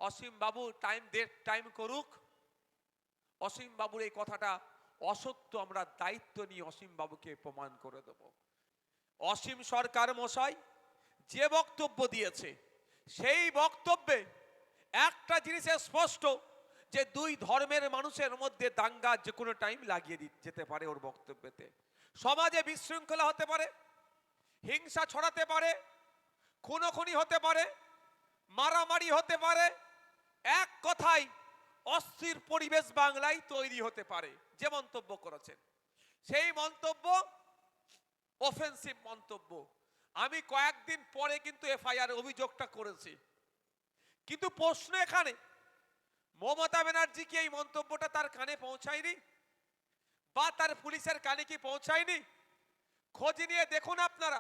অসীম বাবু time করুক। অসীম বাবুর এই কথাটা অসত্য, আমরা দায়িত্ব নিয়ে অসীম বাবুকে প্রমাণ করে দেব। অসীম সরকার মশাই যে বক্তব্য দিয়েছে সেই বক্তব্যে একটা জিনিস স্পষ্ট, যে দুই ধর্মের মানুষের মধ্যে দাঙ্গা যে কোনো টাইম লাগিয়ে যেতে পারে। ওর বক্তব্যতে সমাজে বিশৃঙ্খলা হতে পারে, হিংসা ছড়াতে পারে, খুনোখুনি হতে পারে, মারামারি হতে পারে, এক কথায় অস্থির পরিবেশ বাংলায় তৈরি হতে পারে। যে মন্তব্য করেছেন সেই মন্তব্য অফেন্সিভ মন্তব্য। আমি কয়েকদিন পরে কিন্তু এফআইআর অভিযোগটা করেছি, কিন্তু প্রশ্ন এখানে মমতা ব্যানার্জি কি এই মন্তব্যটা তার কানে পৌঁছায়নি বা তার পুলিশের কানে কি পৌঁছায়নি? খোঁজ নিয়ে দেখুন আপনারা।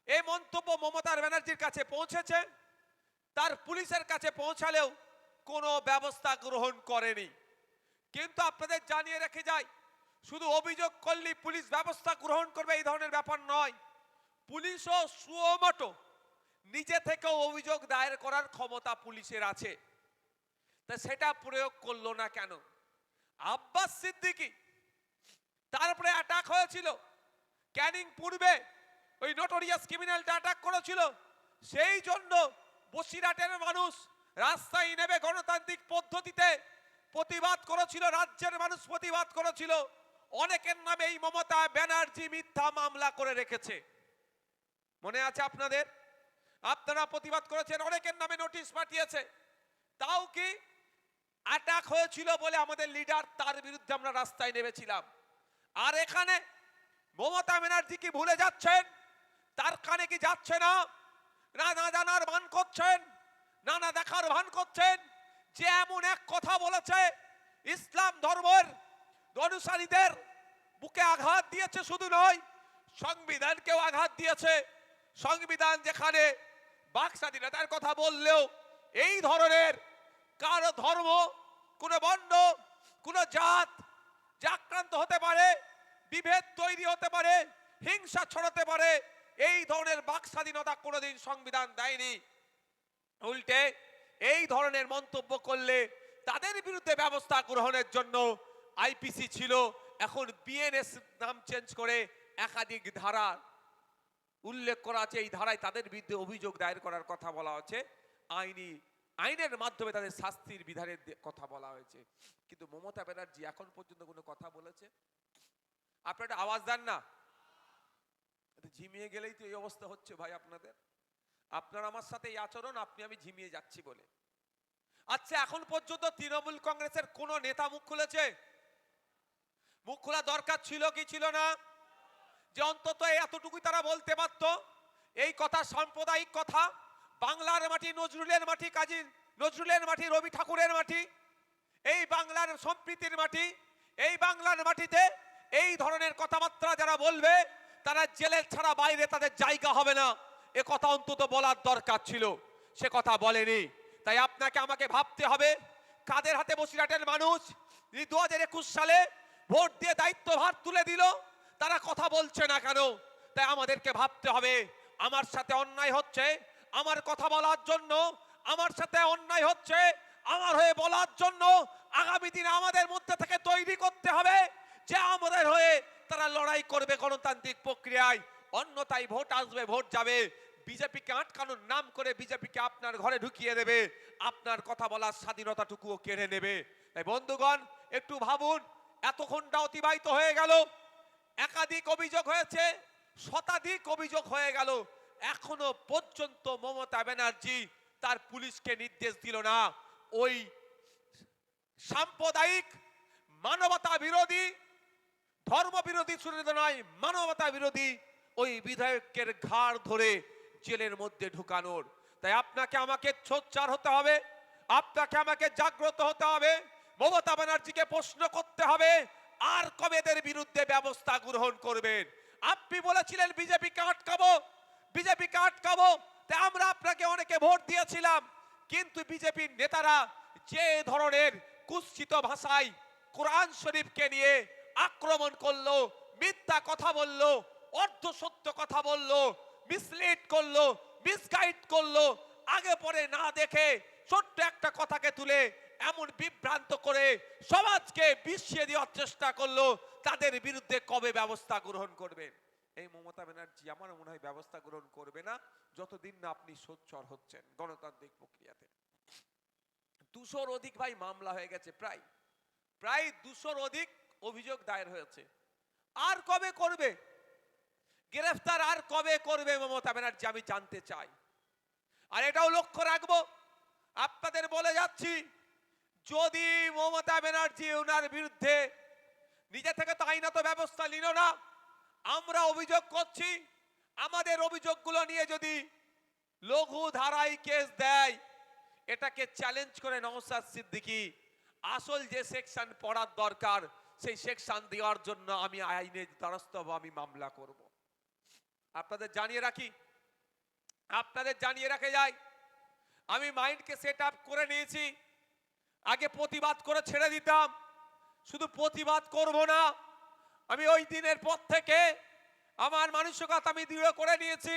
এই মন্তব্য মমতা ব্যানার্জির কাছে পৌঁছেছে, তার পুলিশের কাছে পৌঁছালেও কোনো ব্যবস্থা গ্রহণ করেনি। কিন্তু আপনাদের জানিয়ে রেখে যাই, শুধু অভিযোগ করলে পুলিশ ব্যবস্থা গ্রহণ করবে এই ধরনের ব্যাপার নয়। পুলিশও সুমোটো নিজে থেকেও অভিযোগ দায়ের করার ক্ষমতা পুলিশের আছে। তা সেটা প্রয়োগ করলো না কেন? আব্বাস সিদ্দিকী, তারপরে অ্যাটাক হয়েছিল ক্যানিং পূর্বে, ওই নোটোরিয়াস ক্রিমিনালটা অ্যাটাক করেছিল, সেই জন্য বসিরহাটের মানুষ রাস্তায় নেমে গণতান্ত্রিক পদ্ধতিতে প্রতিবাদ করেছিল, রাজ্যের মানুষ প্রতিবাদ করেছিল। অনেকের নামে এই মমতা ব্যানার্জি মিথ্যা মামলা করে রেখেছে, মনে আছে আপনাদের? আপনারা প্রতিবাদ করেছেন, অনেকের নামে নোটিশ পাঠিয়েছে। তাও কি অ্যাটাক হয়েছিল বলে আমাদের লিডার, তার বিরুদ্ধে আমরা রাস্তায় নেমেছিলাম। আর এখানে মমতা ব্যানার্জি কি ভুলে যাচ্ছেন? তার কানে কি যাচ্ছে না? না জানার ভান করছেন, না দেখার ভান করছেন যে এমন এক কথা বলেছে ইসলাম ধর্মের অনুসারীদের বুকে আঘাত দিয়েছে, শুধু নয় সংবিধানকেও আঘাত দিয়েছে। সংবিধান যেখানে বাক স্বাধীনতার কথা বললেও এই ধরনের কারো ধর্ম, কোন বর্ণ, কোন জাত যে আক্রান্ত হতে পারে, বিভেদ তৈরি হতে পারে, হিংসা ছড়াতে পারে, এই ধরনের বাক স্বাধীনতা কোনোদিন সংবিধান দেয়নি। উল্টে এই ধরনের মন্তব্য করলে তাদের বিরুদ্ধে ব্যবস্থা গ্রহণের জন্য আইপিসি ছিল, এখন বিএনএস নাম চেঞ্জ করে একাধিক ধারা উল্লেখ করা আছে। এই ধারায় তাদের বিরুদ্ধে অভিযোগ দায়ের করার কথা বলা হচ্ছে, আইনের মাধ্যমে তাদের শাস্তির বিধানের কথা বলা হয়েছে। কিন্তু মমতা ব্যানার্জি এখন পর্যন্ত কোনো কথা বলেছে? আপনারা আওয়াজ দেন না, ঝিমিয়ে গেলেই তো এই অবস্থা হচ্ছে ভাই আপনাদের। আপনার আমার সাথে এই আচরণ, আপনি আমি ঝিমিয়ে যাচ্ছি বলে। আচ্ছা, এখন পর্যন্ত তৃণমূল কংগ্রেসের কোন নেতা মুখ খুলেছে? মুখ খোলা দরকার ছিল কি ছিল না? যে অন্তত এতটুকুই তারা বলতে পারত, এই কথা সাম্প্রদায়িক কথা, বাংলার মাটি নজরুলের মাটি, কাজী নজরুলের মাটি, রবি ঠাকুরের মাটি, এই বাংলার সম্প্রীতির মাটি, এই বাংলার মাটিতে এই ধরনের কথাবার্তা যারা বলবে তারা জেলের ছাড়া বাইরে তাদের জায়গা হবে না, এ কথা অন্তত বলার দরকার ছিল, সে কথা বলেনি। তাই আপনাকে আমাকে ভাবতে হবে, কাদের হাতে বসিরহাটের মানুষ 2021 সালে ভোট দিয়ে দায়িত্বভার তুলে দিল, তারা কথা বলছে না কেন? তাই আমাদেরকে ভাবতে হবে, আমার সাথে অন্যায় হচ্ছে, আমার কথা বলার জন্য, আমার সাথে অন্যায় হচ্ছে আমার হয়ে বলার জন্য আগামী দিনে আমাদের মধ্যে থেকে তৈরি করতে হবে যে আমাদের হয়ে তারা লড়াই করবে গণতান্ত্রিক প্রক্রিয়ায়। অন্যথায় ভোট আসবে, ভোট যাবে, বিজেপিকে আটকানোর নাম করে বিজেপিকে আপনার ঘরে ঢুকিয়ে দেবে, আপনার কথা বলার স্বাধীনতাটুকুও কেড়ে নেবে। তাই বন্ধুগণ, একটু ভাবুন, এত ঘন্টা অতিবাহিত হয়ে গেল, একাধিক অভিযোগ হয়েছে, শতাধিক অভিযোগ হয়ে গেল, এখনো পর্যন্ত মমতা ব্যানার্জি তার পুলিশকে নির্দেশ দিল না ওই সাম্প্রদায়িক, মানবতা বিরোধী, ধর্ম বিরোধী, শুধু নয় মানবতা বিরোধী ওই বিধায়কের ঘাড় ধরে জেলের মধ্যে ঢুকানোর। তাই আপনাকে আমাকে সোচ্চার হতে হবে, আপনাকে আমাকে জাগ্রত হতে হবে, মমতা ব্যানার্জিকে প্রশ্ন করতে হবে, আর কবে এদের বিরুদ্ধে ব্যবস্থা গ্রহণ করবেন? আপনি বলেছিলেন বিজেপিকে আটকাবো, বিজেপিকে আটকাবো, তাই আমরা আপনাকে অনেকে ভোট দিয়েছিলাম। কিন্তু বিজেপির নেতারা যে ধরনের কুৎসিত ভাষায় কোরআন শরীফকে নিয়ে আক্রমণ করলো, মিথ্যা কথা বললো, অর্ধ সত্য কথা বললো, মিসলিড করলো, মিসগাইড করলো, আগে পরে না দেখে ছোট্ট একটা কথাকে তুলে এমন বিভ্রান্ত করে সমাজকে বিছিয়ে দেওয়ার চেষ্টা করলো, তাদের বিরুদ্ধে কবে ব্যবস্থা গ্রহণ করবেন? এই মমতা ব্যানার্জি আমার মনে হয় ব্যবস্থা গ্রহণ করবে না, যতদিন না আপনি সোচ্চার হচ্ছেন গণতান্ত্রিক প্রক্রিয়াতে। 200-র অধিক ভাই মামলা হয়ে গেছে, প্রায় প্রায় 200-র অধিক অভিযোগ দায়ের হয়েছে। আর কবে করবে গ্রেফতার? আর কবে করবে মমতা ব্যানার্জি, আমি জানতে চাই। আর এটাও লক্ষ্য রাখবো, আপনাদের বলে যাচ্ছি, যদি মমতা ব্যানার্জি ওনার বিরুদ্ধে নিজে থেকে তো আইনত ব্যবস্থা নিল না, আমরা অভিযোগ করছি, আমাদের অভিযোগগুলো নিয়ে যদি লঘু ধারায় কেস দেয়, এটাকে চ্যালেঞ্জ করে নওশাদ সিদ্দিকী আসল যে সেকশন পড়ার দরকার সেই সেকশন দেওয়ার জন্য আমি আইনের দ্বারস্থ হব, আমি মামলা করব। আপনাদের জানিয়ে রাখি, আপনাদের জানিয়ে রাখে যাই, আমি মাইন্ডকে সেট আপ করে নিয়েছি। আগে প্রতিবাদ করে ছেড়ে দিতাম, শুধু প্রতিবাদ করব না, আমি ওই দিনের পর থেকে আমার মানসিকতা আমি দৃঢ় করে নিয়েছি,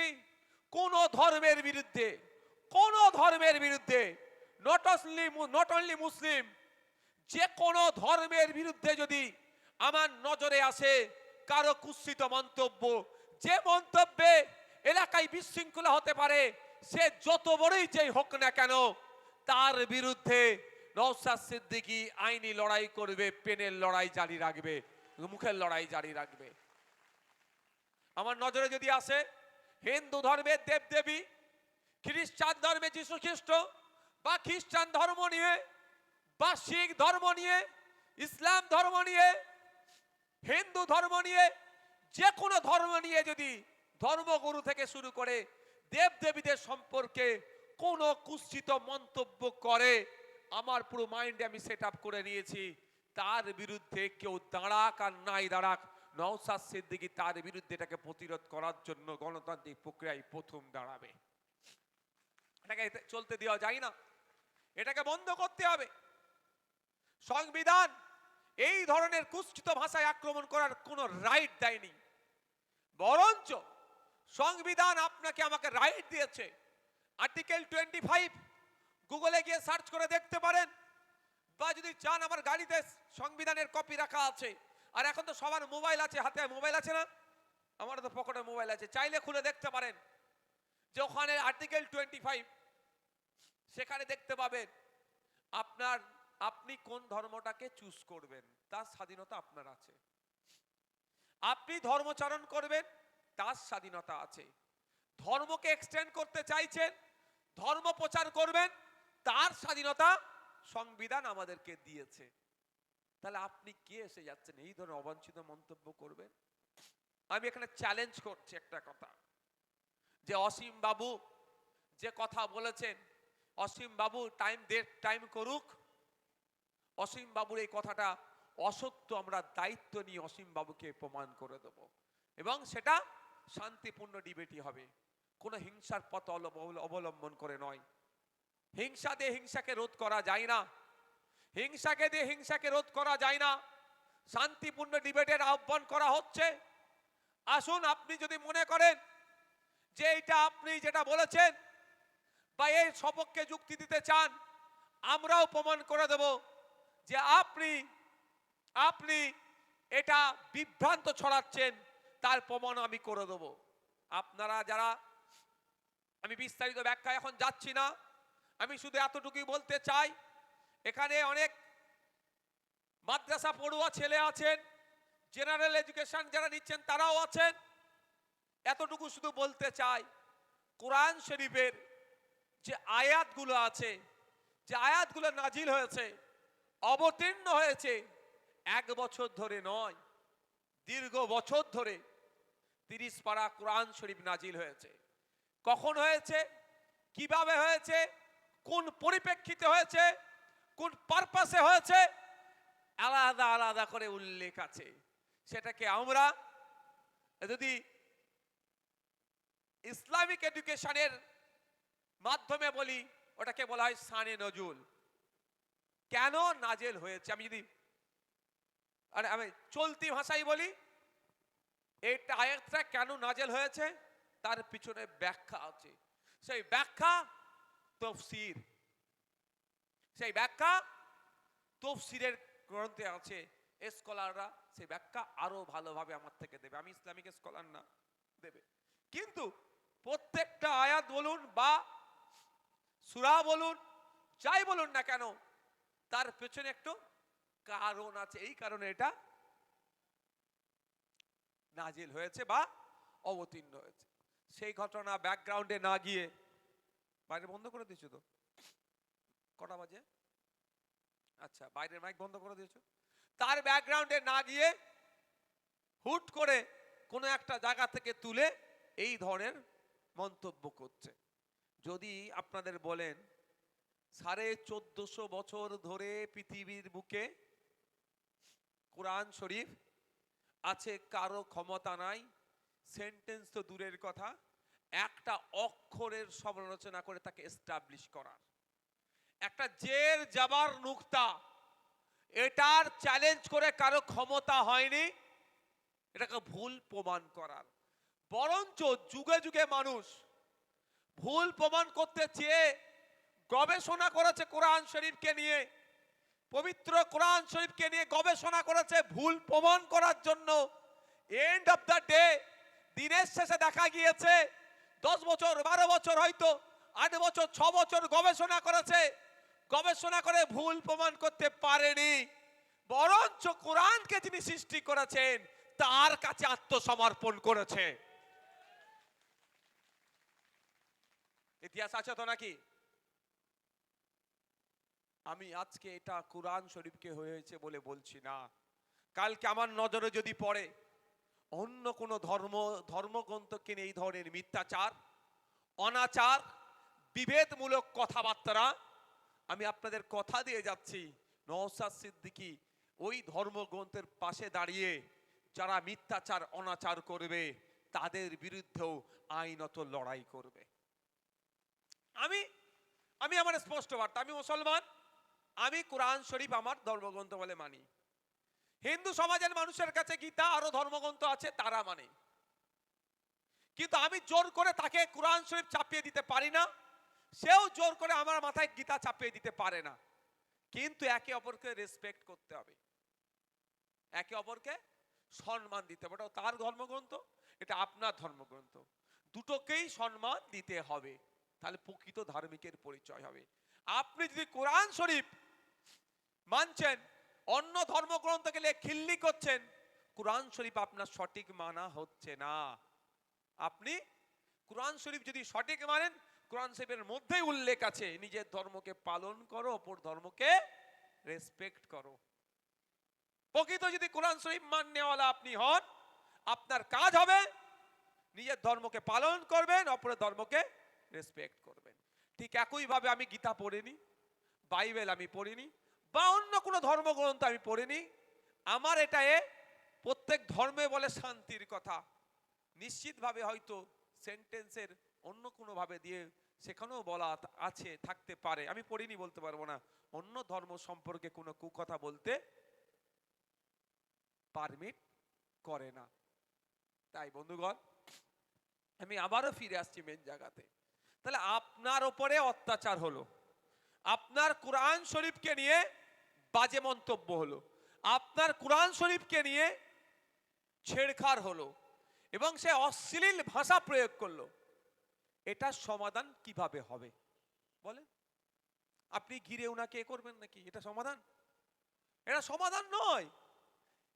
কোন ধর্মের বিরুদ্ধে, কোন ধর্মের বিরুদ্ধে, নট অনলি মুসলিম, যে কোনো ধর্মের বিরুদ্ধে যদি আমার নজরে আসে কারো কুৎসিত মন্তব্য, যে মন্তব্যে এলাকায় বিশৃঙ্খলা হতে পারে, সে যত বড়ই যেই হোক না কেন, তার বিরুদ্ধে নওশাদ সিদ্দিকী আইনি লড়াই করবে, পেনের লড়াই জারি রাখবে, মুখের লড়াই জারি রাখবে। আমার নজরে যদি আসে হিন্দু ধর্মের দেবদেবী, খ্রিস্টান ধর্মে যীশু খ্রিস্ট, বা খ্রিস্টান ধর্ম নিয়ে, বা শিখ ধর্ম নিয়ে, ইসলাম ধর্ম নিয়ে, হিন্দু ধর্ম নিয়ে, যে কোনো ধর্ম নিয়ে যদি ধর্মগুরু থেকে শুরু করে দেবদেবীদের সম্পর্কে কোনো কুৎসিত মন্তব্য করে, আমার পুরো মাইন্ডে আমি সেট আপ করে নিয়েছি, তার বিরুদ্ধে কেউ দাঁড়াক আর নাই দাঁড়াক, নওশাদ সিদ্দিকী তার বিরুদ্ধে এটাকে প্রতিরোধ করার জন্য গণতান্ত্রিক প্রক্রিয়ায় প্রথম দাঁড়াবে। এটাকে চলতে দেওয়া যায় না, এটাকে বন্ধ করতে হবে। সংবিধান এই ধরনের কুৎসিত ভাষায় আক্রমণ করার কোনো রাইট দেয়নি, বরঞ্চ সংবিধান আপনাকে আমাকে রাইট দিয়েছে। আর্টিকেল 25 গুগলে গিয়ে সার্চ করে দেখতে পারেন, বা যদি চান আমার গাড়িতে সংবিধানের কপি রাখা আছে, আর এখন তো সবার মোবাইল আছে, হাতে মোবাইল আছে না, আমার তো পকেটে মোবাইল আছে, চাইলে খুলে দেখতে পারেন যে ওখানে আর্টিকেল 25, সেখানে দেখতে পাবেন আপনি কোন ধর্মটাকে চুজ করবেন, তার স্বাধীনতা আপনার আছে। আপনি ধর্মচারণ করবেন, তার স্বাধীনতা আছে। ধর্মকে এক্সটেন্ড করতে চাইছেন, ধর্ম প্রচার করবেন, তার স্বাধীনতা সংবিধান আমাদেরকে দিয়েছে। তাহলে আপনি কে এসে যাচ্ছেন এই ধরনের অবাঞ্ছিত মন্তব্য করবেন? আমি এখানে চ্যালেঞ্জ করছি একটা কথা, যে অসীম বাবু যে কথা বলেছেন, অসীম বাবু টাইম করুক। অসীম বাবুর এই কথাটা অসত্য, আমরা দায়িত্ব নিয়ে অসীম বাবুকে প্রমাণ করে দেব, এবং সেটা শান্তিপূর্ণ ডিবেটই হবে, কোনো হিংসার পথ অবলম্বন করে নয়। হিংসা দিয়ে হিংসাকে রোধ করা যায় না, হিংসাকে দিয়ে হিংসাকে রোধ করা যায় না। শান্তিপূর্ণ ডিবেটের আহ্বান করা হচ্ছে। আসুন, আপনি যদি মনে করেন যে এটা আপনি যেটা বলেছেন বা এই সপক্ষে যুক্তি দিতে চান, আমরাও প্রমাণ করে দেব যে আপনি এটা বিভ্রান্ত ছড়াচ্ছেন, তার প্রমাণ আমি করে দেব। আপনারা যারা, আমি বিস্তারিত ব্যাখ্যা এখন যাচ্ছি না, আমি শুধু এতটুকুই বলতে চাই, এখানে অনেক মাদ্রাসা পড়ুয়া ছেলে আছেন, জেনারেল এডুকেশন যারা নিচ্ছেন তারাও আছেন। এতটুকু শুধু বলতে চাই, কোরআন শরীফের যে আয়াতগুলো আছে, যে আয়াতগুলো নাজিল হয়েছে, অবতীর্ণ হয়েছে, 1 বছর ধরে নয়, দীর্ঘ বছর ধরে 30 পারা কোরআন শরীফ নাজিল হয়েছে। কখন হয়েছে, কিভাবে হয়েছে, কোন পরিপ্রেক্ষিতে হয়েছে, কোন পারপাসে হয়েছে, আলাদা আলাদা করে উল্লেখ আছে। সেটাকে আমরা যদি ইসলামিক এডুকেশনের মাধ্যমে বলি, ওটাকে বলা হয় শানে নজুল। কেন নাজেল হয়েছে, আমি চলতি ভাষায় বলি, এই আয়াতটা কেন নাজেল হয়েছে তার পিছনে ব্যাখ্যা আছে। সেই ব্যাখ্যা তাফসীর, সেই ব্যাখ্যা তফসিরের গ্রন্থে আছে, স্কলাররা সেই ব্যাখ্যা আরো ভালোভাবে আমার থেকে দেবে, আমি ইসলামিক স্কলার না, দেবে। কিন্তু প্রত্যেকটা আয়াত বলুন বা সূরা বলুন, যাই বলুন না কেন, তার পেছনে একটু কারণ আছে, এই কারণে এটা নাজিল হয়েছে বা অবতীর্ণ হয়েছে। সেই ঘটনা ব্যাকগ্রাউন্ডে না গিয়ে, বাইরে বন্ধ করে দিয়েছো তো, কটা বাজে? আচ্ছা, বাইরের মাইক বন্ধ করে দিয়েছো। তার ব্যাকগ্রাউন্ডে না গিয়ে হুট করে কোনো একটা জায়গা থেকে তুলে এই ধরনের মন্তব্য করছে। যদি আপনাদের বলেন 1450 বছর ধরে পৃথিবীর বুকে কোরআন শরীফ আছে, কারো ক্ষমতা নাই, সেন্টেন্স তো দূরের কথা, একটা অক্ষরের সমালোচনা করে তাকে এস্টাবলিশ করার, একটা জের জাবার নুক্তা, এটার চ্যালেঞ্জ করে কারো ক্ষমতা হয়নি এটাকে ভুল প্রমাণ করার। বরঞ্চ যুগে যুগে মানুষ ভুল প্রমাণ করতে চেয়ে গবেষণা করেছে কোরআন শরীফকে নিয়ে, পবিত্র কোরআন শরীফকে নিয়ে গবেষণা করেছে ভুল প্রমাণ করার জন্য। এন্ড অফ দ্য ডে, দিনের শেষে দেখা গিয়েছে 10 বছর 12 বছর, হয়তো 8 বছর 6 বছর গবেষণা করেছে, গবেষণা করে ভুল প্রমাণ করতে পারেনি। বরঞ্চ কোরআনকে যিনি সৃষ্টি করেছেন তার কাছে আত্মসমর্পণ করেছে। ইতিহাস আছে তো নাকি? আমি আজকে এটা কোরআন শরীফকে হয়েছে বলে বলছি না, কালকে আমার নজরে যদি পড়ে অন্য কোন ধর্মগ্রন্থকে নিয়ে এই ধরনের মিথ্যাচার, অনাচার, বিভেদমূলক কথাবার্তা, আমি আপনাদের কথা দিয়ে যাচ্ছি, নওশাদ সিদ্দিকী ওই ধর্মগ্রন্থের পাশে দাঁড়িয়ে যারা মিথ্যাচার অনাচার করবে তাদের বিরুদ্ধেও আইনত লড়াই করবে। আমি আমি আমার স্পষ্ট বার্তা, আমি মুসলমান, আমি কোরআন শরীফ আমার ধর্মগ্রন্থ বলে মানি। হিন্দু সমাজের মানুষের কাছে গীতা আরো ধর্মগ্রন্থ আছে, তারা মানে। কিন্তু আমি জোর করে তাকে কোরআন শরীফ চাপিয়ে দিতে পারি না, সেও জোর করে আমার মাথায় গীতা চাপিয়ে দিতে পারে না। কিন্তু একে অপরকে রেসপেক্ট করতে হবে, একে অপরকে সম্মান দিতে হবে। ওটা তার ধর্মগ্রন্থ, এটা আপনার ধর্মগ্রন্থ, দুটোকেই সম্মান দিতে হবে, তাহলে প্রকৃত ধার্মিকের পরিচয় হবে। আপনি যদি কোরআন শরীফ মানছেন, অন্য ধর্মগ্রন্থ গেলে খিল্লি করছেন, কোরআন শরীফ আপনার সঠিক মানা হচ্ছে না। আপনি কোরআন শরীফ যদি সঠিক মানেন, কোরআন শরীফের মধ্যেই উল্লেখ আছে নিজের ধর্মকে পালন করো, অপর ধর্মকে রেসপেক্ট করো। প্রকৃত যদি কোরআন শরীফ মাননেওয়ালা আপনি হন, আপনার কাজ হবে নিজের ধর্মকে পালন করবেন, অপরের ধর্মকে রেসপেক্ট করবেন। ঠিক একই ভাবে আমি গীতা পড়িনি, বাইবেল আমি পড়িনি, বা অন্য কোনো ধর্মগ্রন্থ আমি পড়িনি, আমার এটা প্রত্যেক ধর্মে বলে শান্তির কথা, নিশ্চিতভাবে হয়তো সেন্টেন্সের অন্য কোনো ভাবে দিয়ে সেখানেও বলা আছে, থাকতে পারে, আমি পড়িনি বলতে পারবো না, অন্য ধর্ম সম্পর্কে কোনো কুকথা বলতে পারমিট করে না। তাই বন্ধুগণ, আমি আবারও ফিরে আসছি মেন জায়গাতে। তাহলে আপনার উপরে অত্যাচার হলো, আপনার কোরআন শরীফকে নিয়ে বাজে মন্তব্য হলো, আপনার কোরআন শরীফকে নিয়ে ছেড়খাড় হলো এবং সে অশ্লীল ভাষা প্রয়োগ করলো, এটার সমাধান কিভাবে হবে বলেন? আপনি ঘিরে ওনাকে করবেন নাকি? এটা সমাধান? এটা সমাধান নয়।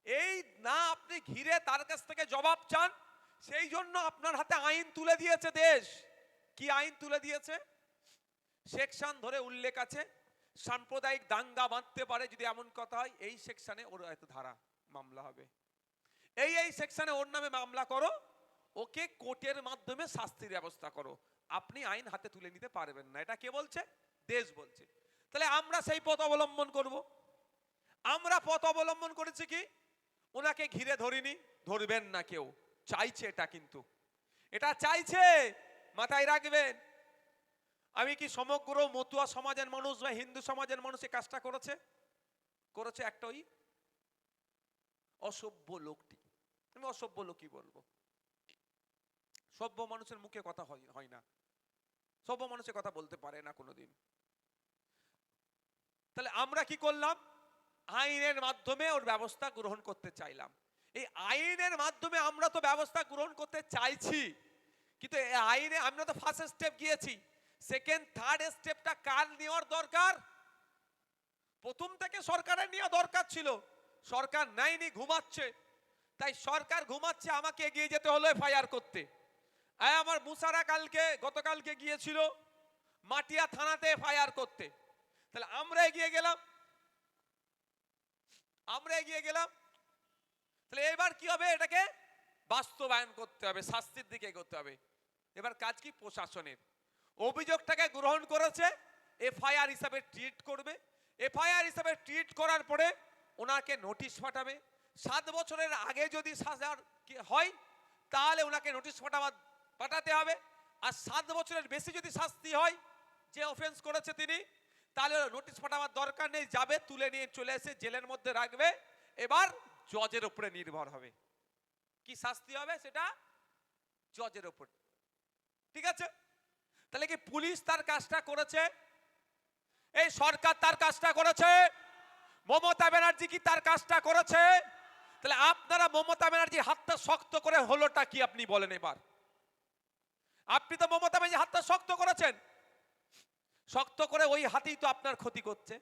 এই না, আপনি ঘিরে তার কাছ থেকে জবাব চান, সেই জন্য আপনার হাতে আইন তুলে দিয়েছে দেশ। কি আইন তুলে দিয়েছে? সেকশন ধরে উল্লেখ আছে, সাম্প্রদায়িক দাঙ্গা বাঁধতে পারে যদি এমন কথা হয়, এই সেকশনে ওর এত ধারা মামলা হবে, এই সেকশনে ওর নামে মামলা করো, ওকে কোর্টের মাধ্যমে শাস্তির ব্যবস্থা করো। আপনি আইন হাতে তুলে নিতে পারবেন না। এটা কে বলছে? দেশ বলছে। তাহলে আমরা সেই পথ অবলম্বন করব। আমরা পথ অবলম্বন করেছি কি? ওনাকে ঘিরে ধরিনি, ধরবেন না কেউ, চাইছে এটা, কিন্তু এটা চাইছে, মাথায় রাখবেন। আমি কি সমগ্র মতুয়া সমাজের মানুষ বা হিন্দু সমাজের মানুষ এই কাজটা করেছে? করেছে একটা ওই অসভ্য লোকটি। আমি অসভ্য লোকই বলবো, সভ্য মানুষের মুখে কথা হয় না, সভ্য মানুষের কথা বলতে পারে না কোনোদিন। তাহলে আমরা কি করলাম? আইনের মাধ্যমে ওর ব্যবস্থা গ্রহণ করতে চাইলাম। এই আইনের মাধ্যমে আমরা তো ব্যবস্থা গ্রহণ করতে চাইছি, কিন্তু এই আইনে আমরা তো ফার্স্ট স্টেপ গিয়েছি, সেকেন্ড থার্ড স্টেপটা কার নেওয়ার দরকার? প্রথম থেকে সরকারের নেওয়া দরকার ছিল, সরকার নেয়নি, ঘুমাচ্ছে। তাই সরকার ঘুমাচ্ছে, আমাকে এগিয়ে যেতে হলো এফআইআর করতে। আমার মুসারা গতকালকে গিয়েছিল মাটিয়া থানাতে এফআইআর করতে। তাহলে আমরা এগিয়ে গেলাম। তাহলে এবার কি হবে? এটাকে বাস্তবায়ন করতে হবে, শাস্তির দিকে করতে হবে। এবার কাজ কি প্রশাসনের? অভিযোগটাকে গ্রহণ করেছে, এফআইআর হিসাবে ট্রিট করবে। এফআইআর হিসাবে ট্রিট করার পরে ওনাকে নোটিশ পাঠাবে। 7 বছরের আগে যদি সাজা হয় তাহলে ওনাকে নোটিশ পাঠাতে হবে। আর 7 বছরের বেশি যদি শাস্তি হয়, যে অফেন্স করেছে তিনি, তাহলে নোটিশ পাঠাবার দরকার নেই, যাবে তুলে নিয়ে চলে এসে জেলের মধ্যে রাখবে। এবার জজের উপরে নির্ভর হবে কি শাস্তি হবে, সেটা জজের উপর। ঠিক আছে? তাহলে কি পুলিশ তার কাজটা করেছে? এই সরকার তার কাজটা করেছে? মমতা ব্যানার্জি কি তার কাজটা করেছে? তাহলে আপনারা মমতা ব্যানার্জির হাতটা শক্ত করে হলোটা কি আপনি বলেন এবার? আপনি তো মমতা ব্যানার্জির হাতটা শক্ত করেছেন, শক্ত করে ওই হাতেই তো আপনার ক্ষতি করছে।